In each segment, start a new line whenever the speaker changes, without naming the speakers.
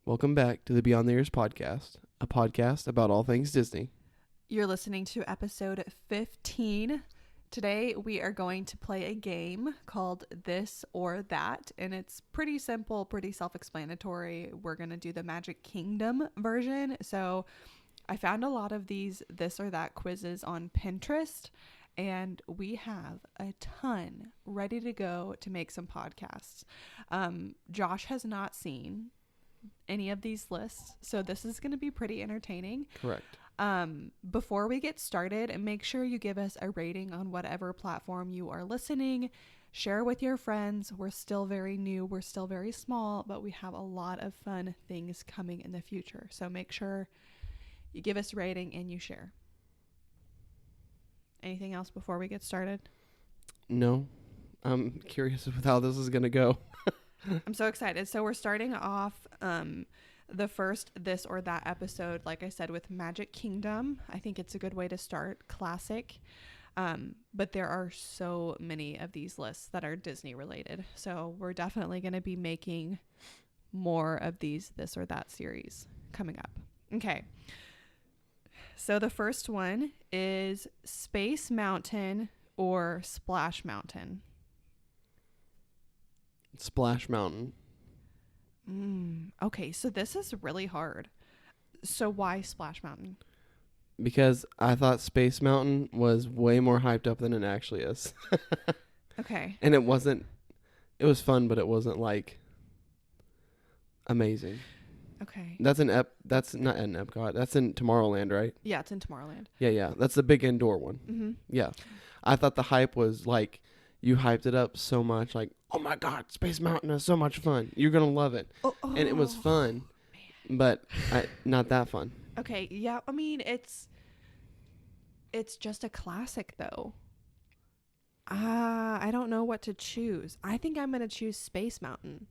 Welcome back to the Beyond the Years podcast, a podcast about all things Disney.
You're listening to episode 15. Today we are going to play a game called This or That, and it's pretty simple, pretty self-explanatory. We're going to do the Magic Kingdom version. So I found a lot of these This or That quizzes on Pinterest, and we have a ton ready to go to make some podcasts. Josh has not seen any of these lists, so this is going to be pretty entertaining.
Correct.
Before we get started, make sure you give us a rating on whatever platform you are listening. Share with your friends. We're still very new, we're still very small, but we have a lot of fun things coming in the future, so make sure you give us a rating and you share. Anything else before we get started?
No, I'm curious with how this is going to go.
I'm so excited. So we're starting off the first This or That episode, like I said, with Magic Kingdom. I think it's a good way to start. Classic. But there are so many of these lists that are Disney related. So we're definitely going to be making more of these This or That series coming up. Okay. So the first one is Space Mountain or Splash Mountain.
Splash Mountain.
Okay, so this is really hard. So why Splash Mountain?
Because I thought Space Mountain was way more hyped up than it actually is.
Okay.
And it was fun, but it wasn't like amazing.
Okay.
That's not in Epcot. That's in Tomorrowland, right?
Yeah, it's in Tomorrowland.
Yeah. That's the big indoor one.
Mm-hmm.
Yeah. I thought the hype was like, you hyped it up so much, like, oh my God, Space Mountain is so much fun. You're going to love it. And it was fun, but not that fun.
Okay, yeah, I mean, it's just a classic, though. I don't know what to choose. I think I'm going to choose Space Mountain.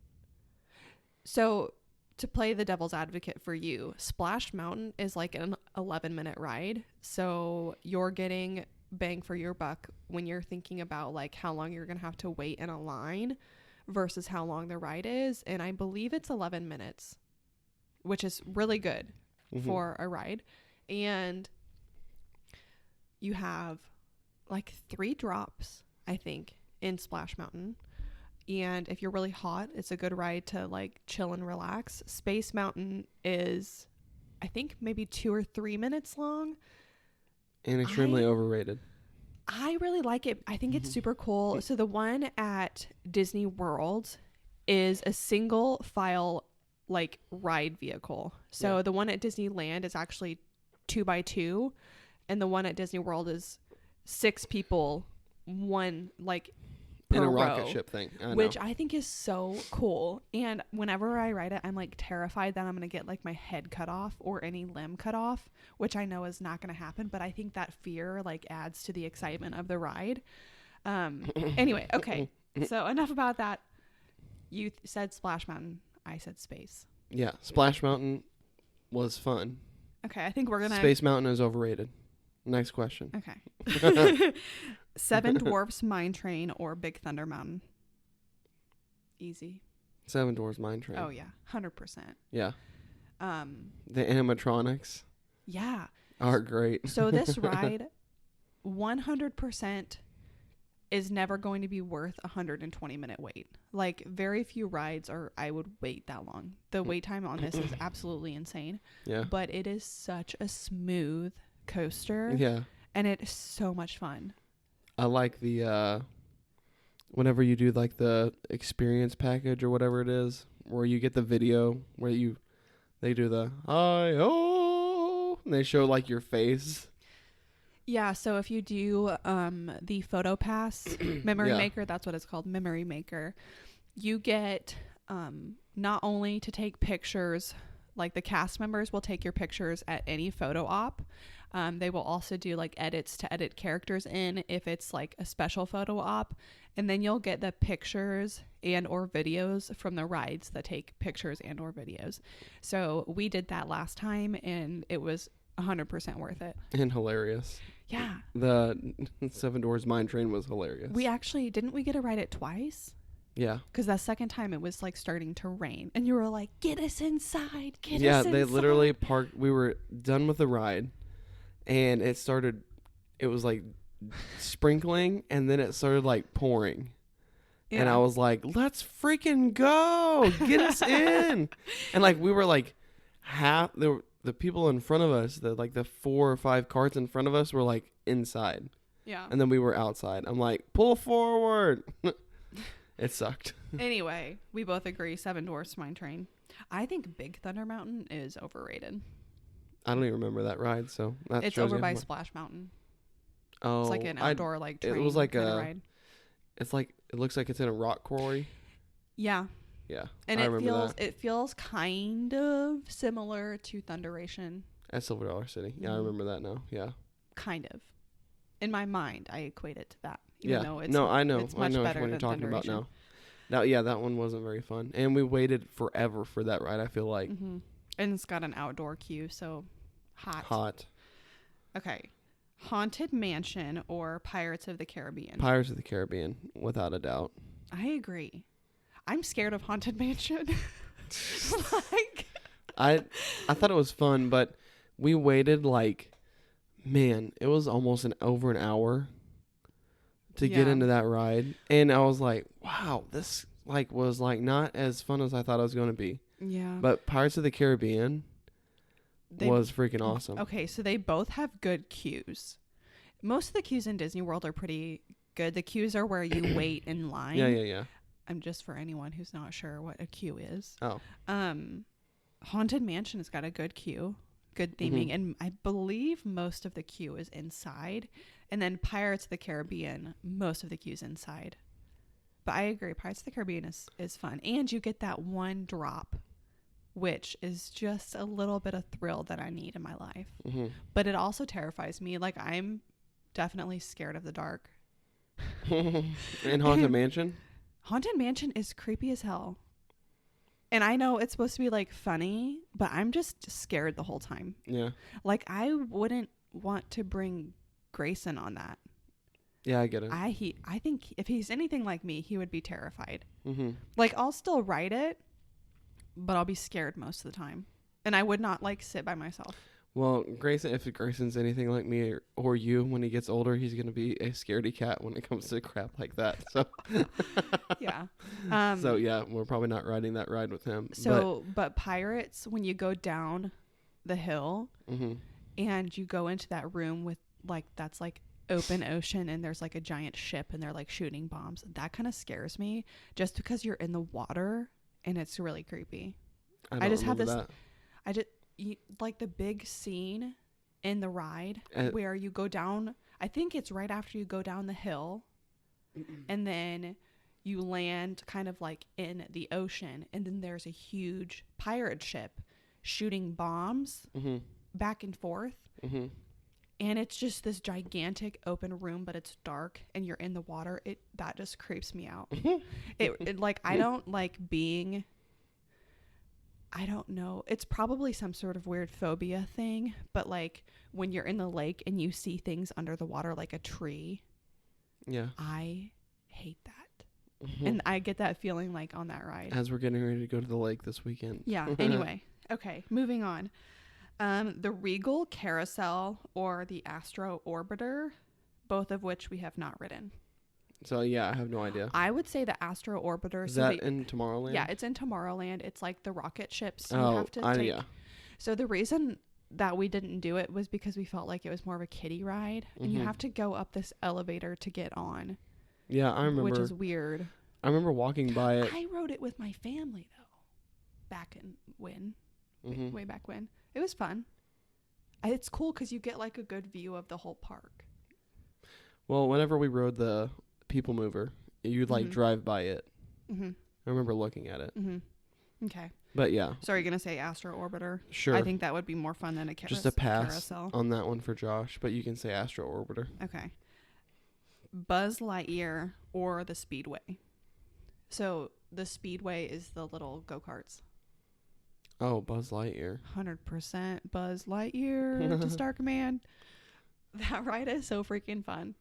So, to play the devil's advocate for you, Splash Mountain is like an 11-minute ride. So, you're getting bang for your buck when you're thinking about like how long you're gonna have to wait in a line versus how long the ride is, and I believe it's 11 minutes, which is really good for a ride. And you have like 3 drops, I think, in Splash Mountain, and if you're really hot, it's a good ride to like chill and relax. Space Mountain is, I think, maybe 2 or 3 minutes long.
And extremely overrated.
I really like it. I think it's super cool. So the one at Disney World is a single file like ride vehicle. So the one at Disneyland is actually 2x2, and the one at Disney World is 6 people, one like per
in a
row,
rocket ship thing,
which I think is so cool. And whenever I ride it, I'm like terrified that I'm gonna get like my head cut off or any limb cut off, which I know is not gonna happen, but I think that fear like adds to the excitement of the ride. Anyway, okay, so enough about that. You said Splash Mountain, I said Space.
Yeah, Splash Mountain was fun.
Okay, I think we're gonna
Space Mountain is overrated. Next question.
Okay. Seven Dwarfs Mine Train or Big Thunder Mountain. Easy.
Seven Dwarfs Mine Train.
Oh yeah, 100%.
Yeah. The animatronics.
Yeah.
Are great.
So this ride, 100% is never going to be worth a 120-minute wait. Like very few rides I would wait that long. The wait time on this is absolutely insane.
Yeah.
But it is such a smooth coaster.
Yeah.
And it is so much fun.
I like the whenever you do like the experience package or whatever it is, where you get the video where they do the hi-oh, and they show like your face.
Yeah, so if you do the Photo Pass Memory Maker, that's what it's called, Memory Maker, you get not only to take pictures, like the cast members will take your pictures at any photo op. They will also do like edits to edit characters in if it's like a special photo op. And then you'll get the pictures and or videos from the rides that take pictures and or videos. So we did that last time and it was 100% worth it.
And hilarious.
Yeah.
The Seven Dwarfs Mine Train was hilarious.
We actually, didn't we get to ride it twice?
Yeah.
Because that second time it was like starting to rain, and you were like, "Get us inside, get
Yeah,
us inside."
they literally parked. We were done with the ride, and it started. It was like sprinkling, and then it started like pouring. And I was like, "Let's freaking go! Get us in!" And like we were like the people in front of us, the 4 or 5 carts in front of us were like inside,
yeah.
and then we were outside. I'm like, "Pull forward!" It sucked.
Anyway, we both agree 7 Dwarfs Mine Train. I think Big Thunder Mountain is overrated.
I don't even remember that ride, so that
It's
shows
over
you
by
how much-
Splash Mountain.
Oh,
It's like an outdoor like train.
it was like
kind of
a-
ride.
It's like it looks like it's in a rock quarry.
Yeah,
Yeah,
and
I
it
remember
feels
that
it feels kind of similar to Thunderation.
at Silver Dollar City. Yeah, I
Mhm.
remember that now. Yeah,
Kind of. In my mind, I equate it to that. Even
yeah.
though it's
No, I know.
it's
I
much
know which
better
one you're
than
talking about
Thunderation.
now. Now, yeah, that one wasn't very fun, and we waited forever for that ride. I feel like
Mm-hmm. And it's got an outdoor queue, so hot. Okay. Haunted Mansion or Pirates of the Caribbean?
Pirates of the Caribbean, without a doubt.
I agree. I'm scared of Haunted Mansion. Like,
I thought it was fun, but we waited like, man, it was almost over an hour to get
Yeah.
into that ride, and I was like, wow, this like was like not as fun as I thought it was going to be.
yeah.
But Pirates of the Caribbean
They-
was freaking awesome.
Okay, so they both have good queues. Most of the queues in Disney World are pretty good. The queues are where you wait in line.
Yeah.
I'm just for anyone who's not sure what a queue is.
Oh,
Haunted Mansion has got a good queue, good theming,
Mhm.
and I believe most of the queue is inside. And then Pirates of the Caribbean, most of the queue's inside. But I agree, Pirates of the Caribbean is fun. And you get that one drop, which is just a little bit of thrill that I need in my life.
hmm
But it also terrifies me. Like, I'm definitely scared of the dark.
in Haunted Mansion.
Haunted Mansion is creepy as hell. And I know it's supposed to be like funny, but I'm just scared the whole time.
Yeah,
Like, I wouldn't want to bring Grayson on that.
yeah, I get it.
I think if he's anything like me, he would be terrified.
hmm
Like, I'll still ride it, but I'll be scared most of the time. And I would not like sit by myself.
Well, Grayson, if Grayson's anything like me or you, when he gets older, he's gonna be a scaredy cat when it comes to crap like that. So,
Yeah.
so yeah, we're probably not riding that ride with him.
But Pirates, when you go down the hill
hmm
and you go into that room with like that's like open ocean and there's like a giant ship and they're like shooting bombs, that kind of scares me just because you're in the water and it's really creepy.
I
just have
remember
Like the big scene in the ride
Uh,
where you go down, I think it's right after you go down the hill and then you land kind of like in the ocean and then there's a huge pirate ship shooting bombs
that. hmm
back and forth.
hmm
And it's just this gigantic open room, but it's dark and you're in the water. That just creeps me out. it like, I don't like being, I don't know. It's probably some sort of weird phobia thing, but like when you're in the lake and you see things under the water, like a tree,
Yeah.
I hate that.
Mhm.
And I get that feeling like on that ride.
As we're getting ready to go to the lake this weekend.
Yeah. Anyway. Okay. Moving on. The Regal Carousel or the Astro Orbiter, both of which we have not ridden.
So yeah, I have no idea.
I would say the Astro Orbiter.
Is that in Tomorrowland?
Yeah, it's in Tomorrowland. It's like the rocket ships you
Oh,
have to take.
yeah.
So the reason that we didn't do it was because we felt like it was more of a kiddie ride, and you
Mhm.
have to go up this elevator to get on,
Yeah, I remember.
which is weird.
I remember walking by it.
I rode it with my family though, back in when,
Mhm.
way back when. It was fun. It's cool because you get like a good view of the whole park.
Well, whenever we rode the People Mover, you'd like
Mhm.
drive by it.
Mm-hmm.
I remember looking at it.
Mm-hmm. Okay.
But yeah,
So are you gonna say Astro Orbiter?
sure.
I think that would be more fun than a
Just a pass
carousel.
on that one for Josh, but you can say Astro Orbiter.
Okay. Buzz Lightyear or the Speedway. So the Speedway is the little go-karts.
Oh, Buzz Lightyear.
100% Buzz Lightyear to Star Command. That ride is so freaking fun.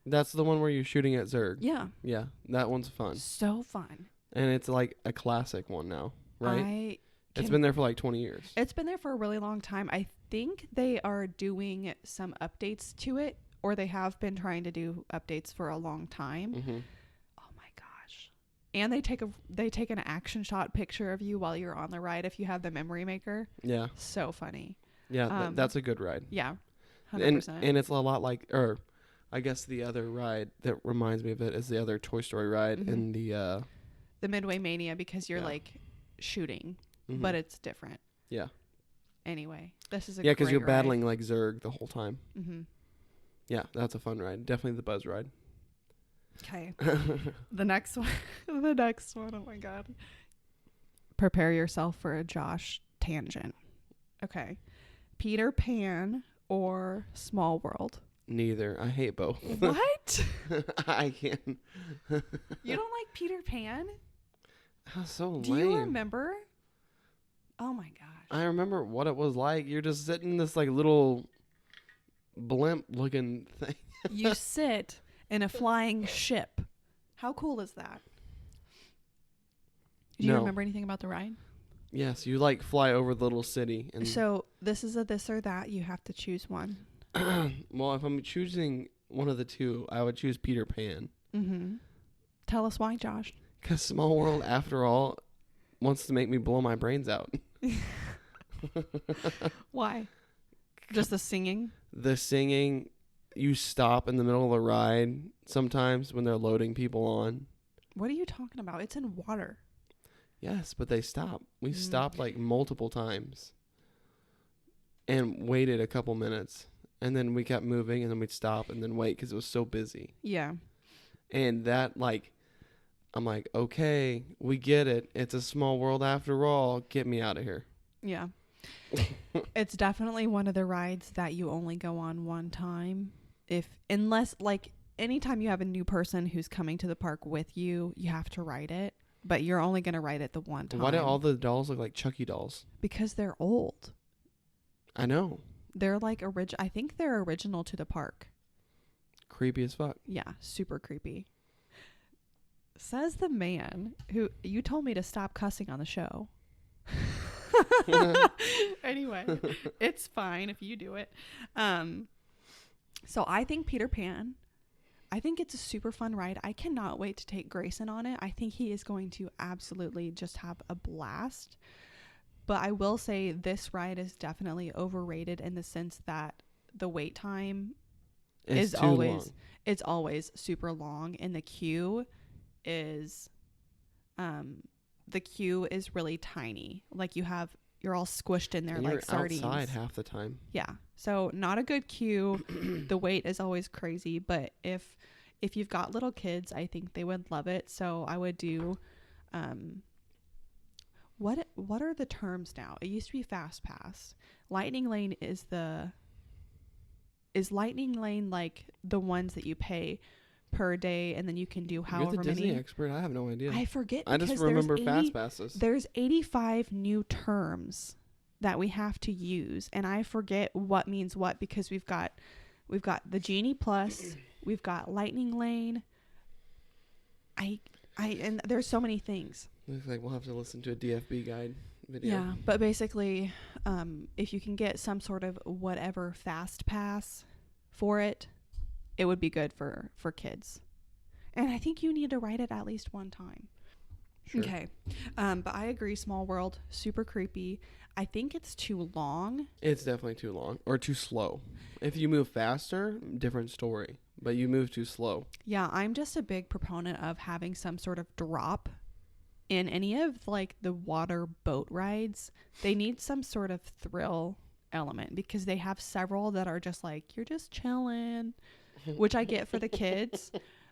That's the one where you're shooting at Zurg.
Yeah.
Yeah, that one's fun.
So fun.
And it's like a classic one now, right? It's
can-
been there for like 20 years.
It's been there for a really long time. I think they are doing some updates to it, or they have been trying to do updates for a long time.
Mm-hmm.
Oh my gosh. And they take an action shot picture of you while you're on the ride if you have the memory maker.
Yeah.
So funny.
Yeah, that's a good ride.
Yeah. 100%.
And it's a lot like, or I guess the other ride that reminds me of it is the other Toy Story ride
Mhm.
in the
Midway Mania, because you're
Yeah.
like shooting,
mhm.
but it's different.
Yeah.
Anyway, this is a
Yeah, because you're
great
battling like Zurg the whole time.
ride. Mm-hmm.
Yeah, that's a fun ride. Definitely the Buzz ride.
Okay. The next one. Oh my God. Prepare yourself for a Josh tangent. Okay. Peter Pan or Small World?
Neither. I hate both.
What?
I can't.
You don't like Peter Pan?
That's so lame.
Do you remember? Oh my gosh.
I remember what it was like. You're just sitting in this like little blimp looking thing.
You sit in a flying ship. How cool is that? Do you
No.
remember anything about the ride?
Yes, you like fly over the little city. And
So this is a this or that. You have to choose one.
well, if I'm choosing one of the two, I would choose Peter Pan.
Mm-hmm. Tell us why, Josh.
Because Small World, after all, wants to make me blow my brains out.
Why? Just the singing?
The singing, you stop in the middle of the ride sometimes when they're loading people on.
What are you talking about? It's in water.
Yes, but they stop. We
Mm.
stopped like multiple times and waited a couple minutes. And then we kept moving and then we'd stop and then wait because it was so busy.
Yeah.
And that, like, I'm like, okay, we get it. It's a small world after all. Get me out of here.
Yeah. It's definitely one of the rides that you only go on one time. Unless like anytime you have a new person who's coming to the park with you, you have to ride it. But you're only going to ride it the one time.
Why do all the dolls look like Chucky dolls?
Because they're old.
I know.
They're like I think they're original to the park.
Creepy as fuck.
Yeah, super creepy. Says the man who you told me to stop cussing on the show. Anyway, it's fine if you do it. So I think Peter Pan, I think it's a super fun ride. I cannot wait to take Grayson on it. I think he is going to absolutely just have a blast. But I will say this ride is definitely overrated in the sense that the wait time
It's
is
too
always
long.
it's always super long, and the queue is really tiny. Like you're all squished in there
And
like
you're
sardines.
outside half the time.
Yeah. So not a good queue. The wait is always crazy, but if you've got little kids, I think they would love it. So I would do what are the terms now? It used to be Fast Pass. Lightning Lane is Lightning Lane like the ones that you pay per day and then you can do
You're
however
the Disney
many.
expert. I have no idea.
I forget
I
because
just remember
there's
fast passes.
There's 85 new terms that we have to use, and I forget what means what because we've got the Genie Plus, we've got Lightning Lane. And there's so many things.
Looks like we'll have to listen to a DFB guide video.
Yeah, but basically, if you can get some sort of whatever fast pass for it, it would be good for kids. And I think you need to ride it at least one time.
Sure.
Okay. But I agree, Small World, super creepy. I think it's too long.
It's definitely too long or too slow. If you move faster, different story. But you move too slow.
Yeah, I'm just a big proponent of having some sort of drop in any of like the water boat rides. They need some sort of thrill element because they have several that are just like, you're just chilling, which I get for the kids.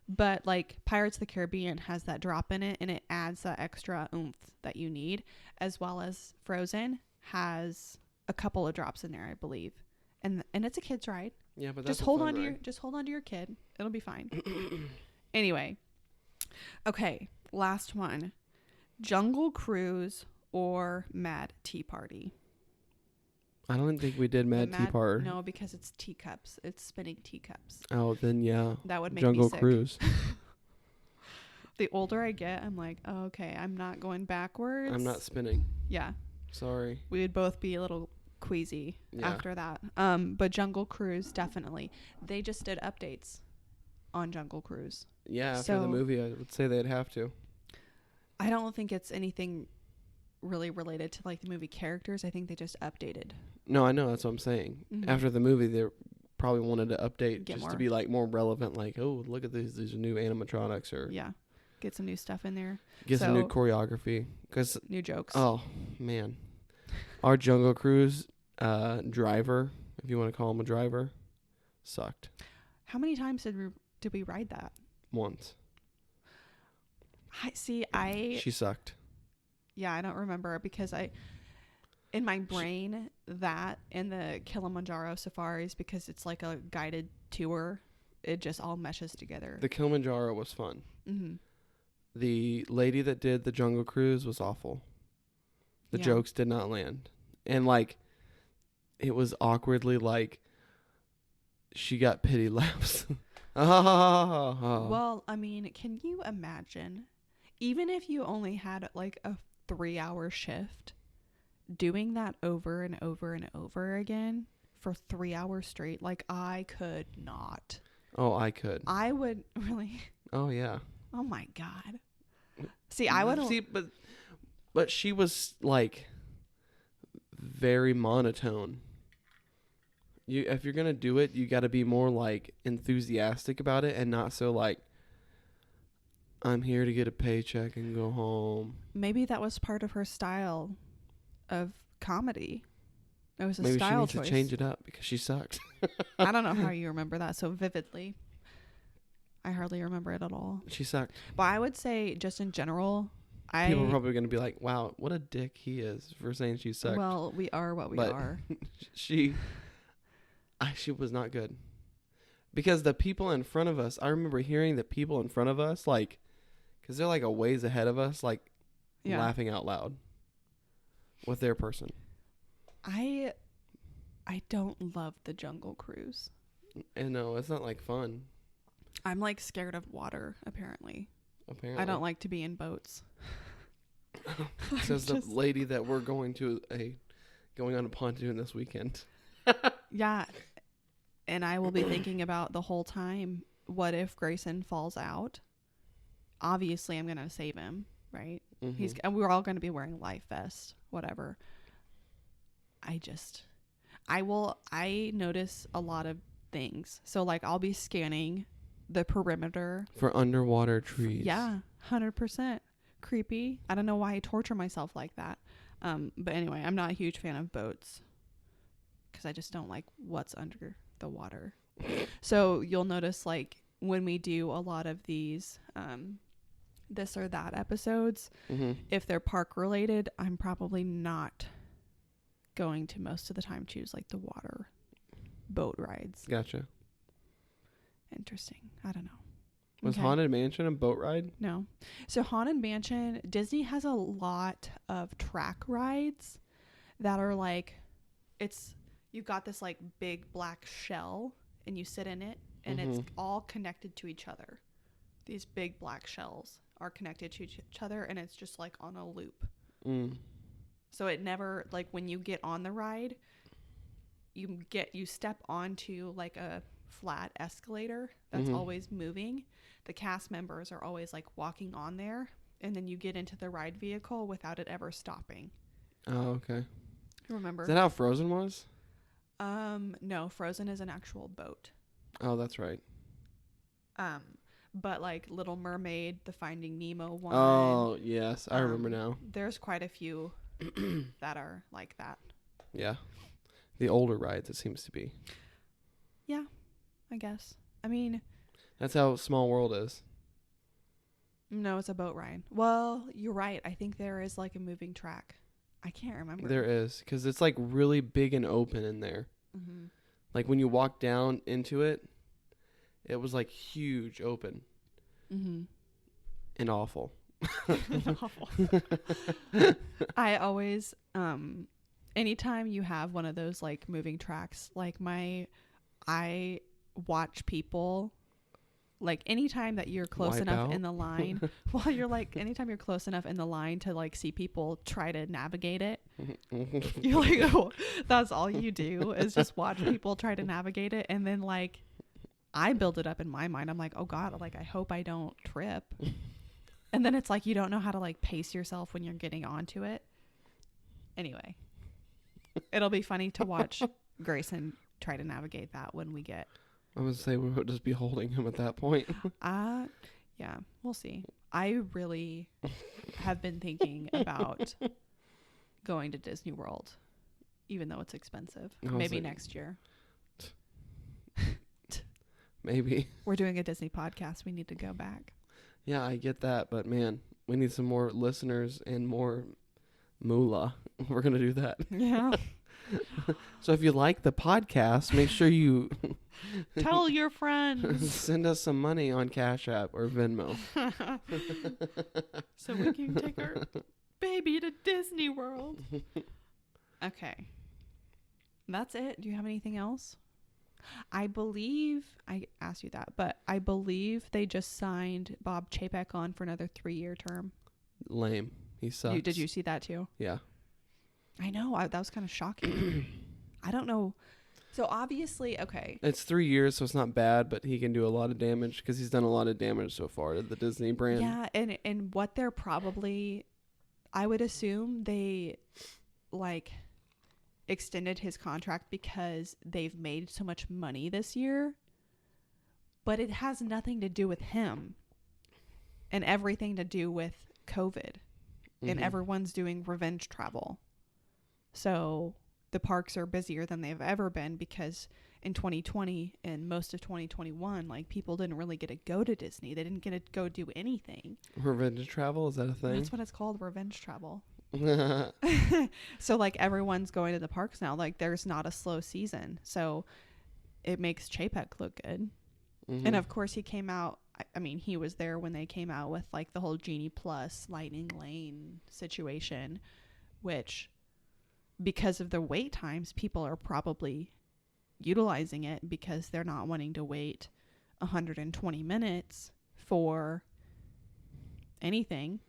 But like Pirates of the Caribbean has that drop in it and it adds that extra oomph that you need, as well as Frozen has a couple of drops in there, I believe. And it's a kid's ride.
Yeah, but that's
Just hold on to your kid. It'll be fine. Anyway. Okay, last one. Jungle Cruise or Mad Tea Party?
I don't think we did
The
Mad Tea Party.
No, because it's teacups. It's spinning teacups.
Oh, then yeah.
That would make
Jungle
me sick.
Cruise.
The older I get, I'm like, oh, okay, I'm not going backwards.
I'm not spinning.
Yeah.
Sorry.
We would both be a little queasy
Yeah.
after that. But Jungle Cruise, definitely. They just did updates on Jungle Cruise.
Yeah, after the
So-
movie, I would say they'd have to.
I don't think it's anything really related to like the movie characters. I think they just updated.
No, I know. That's what I'm saying.
Mhm.
After the movie, they probably wanted to update
Get
just
more.
to be like more relevant. Like, oh, look at these new animatronics, or
Yeah. Get some new stuff in there.
get some new
So-
choreography. Because
New jokes.
oh man, our Jungle Cruise driver, if you want to call him a driver, sucked
How many times did we ride that?
once.
I
She sucked.
yeah, I don't remember because in my brain that and the Kilimanjaro safaris, because it's like a guided tour, it just all meshes together.
The Kilimanjaro was fun.
Mm-hmm.
The lady that did the Jungle Cruise was awful. The
Yeah.
jokes did not land. And like it was awkwardly like she got pity laughs.
Well, I mean, can you imagine, even if you only had like a 3-hour shift, doing that over and over and over again for 3 hours straight? Like, I could not.
Oh, I could.
I would really.
Oh yeah.
Oh my God. See, I would.
See, but she was like very monotone. If you're gonna do it, you got to be more like enthusiastic about it, and not so like I'm here to get a paycheck and go home.
Maybe that was part of her style of comedy. It was a
Maybe she
style
needs
choice.
to change it up because she sucked.
I don't know how you remember that so vividly. I hardly remember it at all.
She sucked.
But I would say, just in general,
People are probably gonna be like, "Wow, what a dick he is for saying she sucked."
well, we are what we
But-
are.
she was not good because the people in front of us. I remember hearing the people in front of us, like, because they're like a ways ahead of us, like
Yeah.
laughing out loud with their person.
I don't love the Jungle Cruise.
And no, it's not like fun.
I'm like scared of water, apparently.
Apparently,
I don't like to be in boats.
Says the lady that we're going on a pontoon this weekend.
Yeah. And I will be thinking about the whole time, what if Grayson falls out? Obviously, I'm going to save him, right?
Mhm.
And we're all going to be wearing life vests, whatever. I notice a lot of things. So like I'll be scanning the perimeter.
For underwater trees.
Yeah, 100% creepy. I don't know why I torture myself like that. But anyway, I'm not a huge fan of boats because I just don't like what's under the water. So you'll notice like when we do a lot of these this or that episodes,
Mm-hmm.
if they're park related, I'm probably not going to most of the time choose like the water boat rides.
Gotcha.
Interesting. I don't know.
Was
Okay.
Haunted Mansion a boat ride?
No. So Haunted Mansion, Disney has a lot of track rides that are like, you've got this like big black shell and you sit in it and it's all connected to each other. These big black shells are connected to each other and it's just like on a loop.
Mm.
So it never, like when you get on the ride, you step onto like a flat escalator that's always moving. The cast members are always like walking on there, and then you get into the ride vehicle without it ever stopping.
Oh, okay.
Remember?
Is that how Frozen was?
No, Frozen is an actual boat.
Oh, that's right.
But like Little Mermaid, the Finding Nemo one.
Oh, yes. I remember now.
There's quite a few that are like that.
Yeah. The older rides, it seems to be.
Yeah, I guess. I mean,
That's how Small World is.
no, it's a boat ride. Well, you're right. I think there is like a moving track. I can't remember.
There is. Because it's like really big and open in there.
Mm-hmm.
Like when you walk down into it, it was like huge open
Mm-hmm.
and awful.
Awful. I always anytime you have one of those like moving tracks, like I watch people, like anytime that you're close
Wipe
enough
out?
in the line, well, you're like, anytime you're close enough in the line to like see people try to navigate it, you're like, oh, that's all you do is just watch people try to navigate it. And then like, I build it up in my mind. I'm like, oh God, like I hope I don't trip. And then it's like, you don't know how to like pace yourself when you're getting onto it. Anyway, it'll be funny to watch Grayson try to navigate that when we get.
I would say we would just be holding him at that point.
Yeah, we'll see. I really have been thinking about going to Disney World, even though it's expensive. Maybe next year.
Maybe.
We're doing a Disney podcast. We need to go back.
Yeah, I get that, but man, we need some more listeners and more moolah. We're gonna do that.
Yeah.
So if you like the podcast, make sure you
Tell your friends.
send us some money on Cash App or Venmo.
So we can take our baby to Disney World. Okay. That's it. Do you have anything else? I believe I asked you that, but I believe they just signed Bob Chapek on for another 3-year term.
Lame. He sucks.
Did you see that too?
Yeah.
I know. That was kind of shocking. I don't know. So obviously, okay.
It's 3 years, so it's not bad, but he can do a lot of damage because he's done a lot of damage so far to the Disney brand.
Yeah, and what they're probably, I would assume they like extended his contract because they've made so much money this year, but it has nothing to do with him and everything to do with COVID. And everyone's doing revenge travel. So the parks are busier than they've ever been because in 2020 and most of 2021, like people didn't really get to go to Disney. They didn't get to go do anything.
Revenge travel, is that a thing?
That's what it's called, revenge travel. So like everyone's going to the parks now. Like there's not a slow season. So it makes Chapek look good. And of course he came out. I mean, he was there when they came out with like the whole Genie Plus Lightning Lane situation, which because of the wait times, people are probably utilizing it because they're not wanting to wait 120 minutes for anything.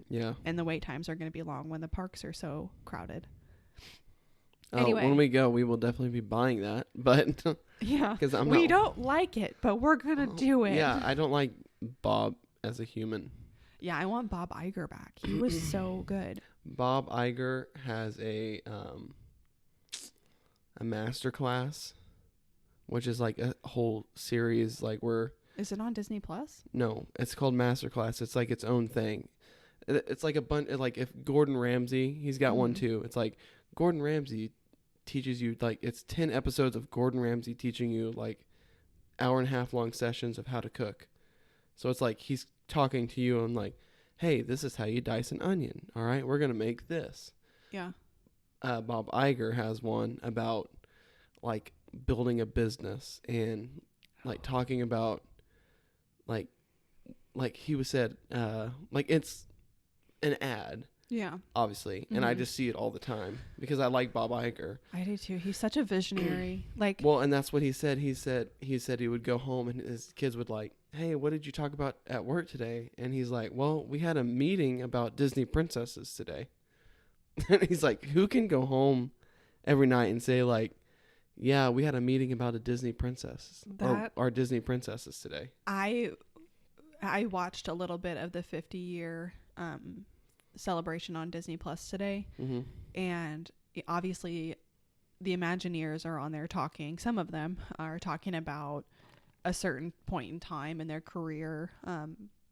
Yeah.
And the wait times are going to be long when the parks are so crowded.
Oh,
Anyway.
when we go, we will definitely be buying that, but
Yeah.
because
We don't like it, but we're going to do it.
Yeah, I don't like Bob as a human.
Yeah, I want Bob Iger back. He was so good.
Bob Iger has a master class, which is like a whole series, like where
Is it on Disney Plus?
no, it's called Master Class. It's like its own thing. It's like a bunch. Like if Gordon Ramsay, he's got one too. It's like Gordon Ramsay teaches you, like it's 10 episodes of Gordon Ramsay teaching you like 1.5 hour long sessions of how to cook. So it's like he's talking to you and like, hey, this is how you dice an onion. All right, we're gonna make this.
Yeah.
Bob Iger has one about like building a business and like talking about like he was said like it's an ad,
Yeah.
obviously, and I just see it all the time because I like Bob Iger.
I do too. He's such a visionary. Like,
Well, and that's what he said. He said he would go home and his kids would like, hey, what did you talk about at work today? And he's like, well, we had a meeting about Disney princesses today. And he's like, who can go home every night and say like, yeah, we had a meeting about a Disney princess or our Disney princesses today.
I watched a little bit of the 50-year celebration on Disney Plus today, and obviously the Imagineers are on there talking. Some of them are talking about a certain point in time in their career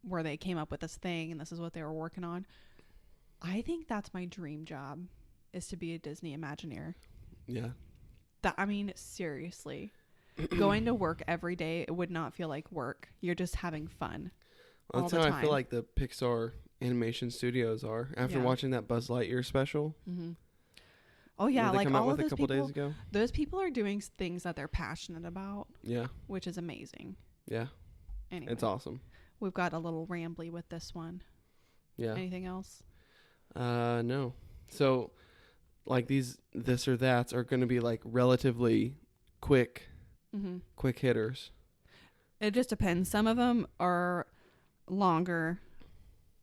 where they came up with this thing and this is what they were working on. I think that's my dream job, is to be a Disney Imagineer.
Yeah.
I mean, seriously. Going to work every day, it would not feel like work. You're just having fun.
Well, that's
all the
how I feel
time.
like the Pixar animation studios are after watching that Buzz Lightyear special.
Oh yeah,
they
like
come out
all
with
of
a
those
couple
people.
days ago.
Those people are doing things that they're passionate about,
Yeah.
which is amazing.
Yeah.
Anyway,
It's awesome.
we've got a little rambly with this one.
Yeah.
Anything else?
No. So like this or that's are going to be like relatively quick hitters.
It just depends. Some of them are longer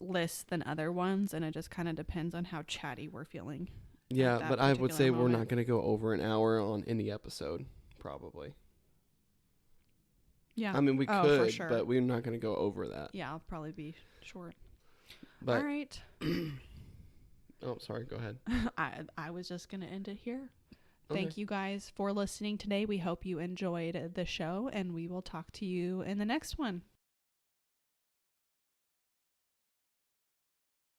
lists than other ones, and it just kind of depends on how chatty we're feeling.
Yeah,
that
but I would say
particular
we're not
moment.
going to go over an hour on any episode, probably.
Yeah.
I mean, we
for
could,
sure.
but we're not going to go over that.
Yeah, I'll probably be short.
But
All right.
oh, sorry. Go ahead.
I was just going to end it here.
Okay.
Thank you guys for listening today. We hope you enjoyed the show, and we will talk to you in the next one.